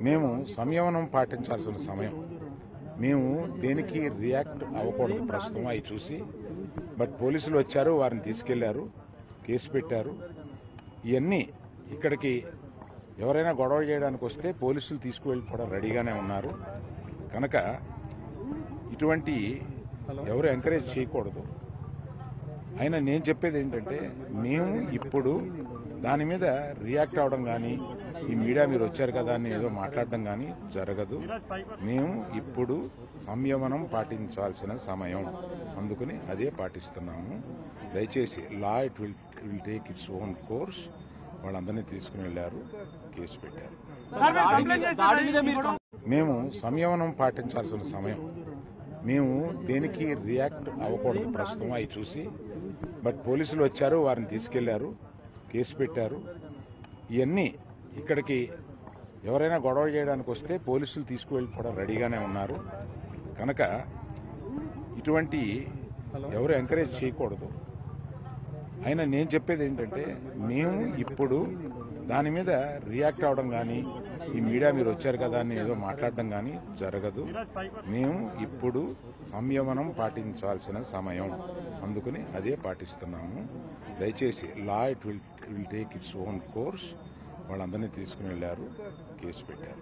మేము సంయమనం పాటించాల్సిన సమయం. మేము దేనికి రియాక్ట్ అవ్వకూడదు ప్రస్తుతం అవి చూసి. బట్ పోలీసులు వచ్చారు, వారిని తీసుకెళ్లారు, కేసు పెట్టారు. ఇవన్నీ ఇక్కడికి ఎవరైనా గొడవ చేయడానికి వస్తే పోలీసులు తీసుకువెళ్ళిపోవడం రెడీగానే ఉన్నారు. కనుక ఇటువంటి ఎవరు ఎంకరేజ్ చేయకూడదు. అయినా నేను చెప్పేది ఏంటంటే, మేము ఇప్పుడు దాని మీద రియాక్ట్ అవ్వడం కానీ, ఈ మీడియా మీరు వచ్చారు కదా అని ఏదో మాట్లాడడం కానీ జరగదు. మేము ఇప్పుడు సంయమనం పాటించాల్సిన సమయం, అందుకని అదే పాటిస్తున్నాము. దయచేసి law it will take its own course. వాళ్ళందరినీ తీసుకుని వెళ్లారు, కేసు పెట్టారు. మేము సంయమనం పాటించాల్సిన సమయం. మేము దేనికి రియాక్ట్ అవ్వకూడదు ప్రస్తుతం అవి చూసి. బట్ పోలీసులు వచ్చారు, వారిని తీసుకెళ్లారు, కేసు పెట్టారు. ఇవన్నీ ఇక్కడికి ఎవరైనా గొడవ చేయడానికి వస్తే పోలీసులు తీసుకువెళ్ళిపోవడం రెడీగానే ఉన్నారు. కనుక ఇటువంటి ఎవరు ఎంకరేజ్ చేయకూడదు. అయినా నేను చెప్పేది ఏంటంటే, మేము ఇప్పుడు దాని మీద రియాక్ట్ అవ్వడం కానీ, ఈ మీడియా మీరు వచ్చారు కదా అని ఏదో మాట్లాడడం కానీ జరగదు. మేము ఇప్పుడు సంయమనం పాటించాల్సిన సమయం, అందుకని అదే పాటిస్తున్నాము. దయచేసి law it will take its own course. వాళ్ళందరినీ తీసుకుని వెళ్లారు, కేసు పెట్టారు.